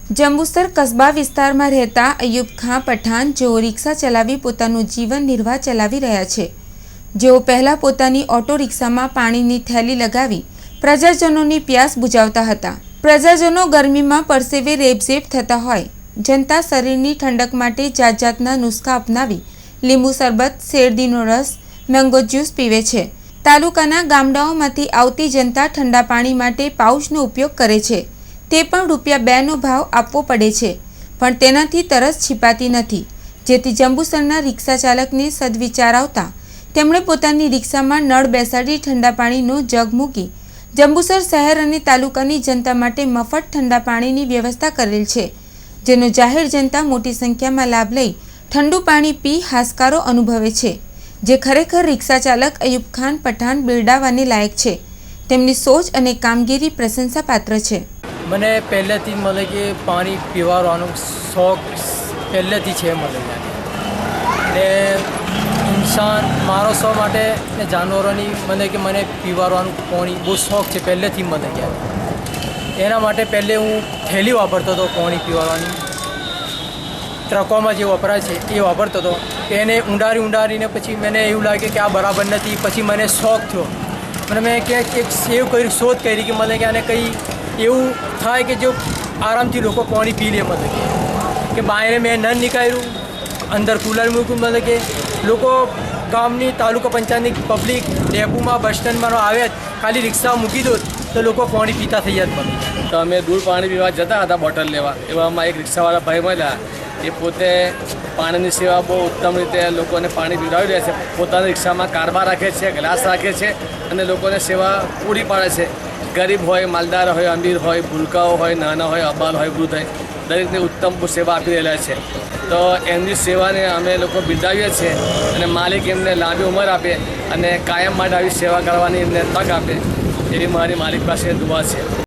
જંબુસર કસ્બા વિસ્તારમાં રહેતા અયુબ ખાન પઠાણ જેઓ રિક્ષા ચલાવી પોતાનું જીવન નિર્વાહ ચલાવી રહ્યા છે। જેઓ પહેલા પોતાની ઓટો રિક્ષામાં પાણીની થેલી લગાવી પ્રજાજનોની પ્યાસ બુઝાવતા હતા। પ્રજાજનો ગરમીમાં પરસેવે રેબઝેબ થતા હોય જનતા શરીરની ઠંડક માટે જાત જાતના નુસ્ખા અપનાવી લીંબુ શરબત, શેરડીનો રસ, મેંગો જ્યુસ પીવે છે। તાલુકાના ગામડાઓમાંથી આવતી જનતા ઠંડા પાણી માટે પાઉચનો ઉપયોગ કરે છે। તે પણ ₹2નો ભાવ આપવો પડે છે, પણ તેનાથી તરસ છીપાતી નથી। જેથી જંબુસરના રિક્ષા ચાલકને સદવિચાર આવતા તેમણે પોતાની રિક્ષામાં નળ બેસાડી ઠંડા પાણીનો જગ મૂકી જંબુસર શહેર અને તાલુકાની જનતા માટે મફત ઠંડા પાણીની વ્યવસ્થા કરેલ છે, જેનો જાહેર જનતા મોટી સંખ્યામાં લાભ લઈ ઠંડુ પાણી પી હાશકારો અનુભવે છે, જે ખરેખર રિક્ષા ચાલક અયુબ ખાન પઠાણ બિરદાવવાને લાયક છે। તેમની સોચ અને કામગીરી પ્રશંસાપાત્ર છે। મને પહેલેથી મળે કે પાણી પીવાનો શોખ પહેલેથી છે મળે ને ઇન્સાન મારો શોખ માટે ને જાનવરોની મને પીવાનું પાણી બહુ શોખ છે પહેલેથી મળે ગયા। એના માટે પહેલે હું થેલી વાપરતો હતો પાણી પીવાની, ટ્રકોમાં જે વપરાય છે એ વાપરતો હતો। એને ઊંડારીને પછી મને એવું લાગે કે આ બરાબર નથી। પછી મને શોખ થયો અને મેં એક સેવ કરી, શોધ કરી કે મને કે આને કંઈ એવું થાય કે જો આરામથી લોકો પાણી પી લે। મતલબ કે બહાર મેં નળ નીકાળ્યું, અંદર કુલર મૂક્યું, મતલબ કે લોકો ગામની તાલુકા પંચાયતની પબ્લિક ડેપોમાં બસ સ્ટેન્ડમાં આવે ખાલી રિક્ષા મૂકી દો તો લોકો પાણી પીતા થઈ જાય। તો અમે દૂર પાણી પીવા જતા હતા બોટલ લેવા, એવામાં એક રિક્ષાવાળા ભાઈ મળ્યા। એ પોતે પાણીની સેવા બહુ ઉત્તમ રીતે લોકોને પાણી પીવડાવી રહ્યા છે। પોતાની રિક્ષામાં કારબા રાખે છે, ગ્લાસ રાખે છે અને લોકોને સેવા પૂરી પાડે છે। ગરીબ હોય, માલદાર હોય, અમીર હોય, ભૂલકાઓ હોય, નાના હોય, અબાલ હોય, વૃદ્ધ હોય, દરેકને ઉત્તમ સેવા આપી રહેલા છે। તો એમની સેવાને અમે લોકો બિરદાવીએ છીએ અને માલિક એમને લાંબી ઉંમર આપે અને કાયમ માટે આવી સેવા કરવાની એમને તક આપે એવી મારી માલિક પાસે દુઆ છે।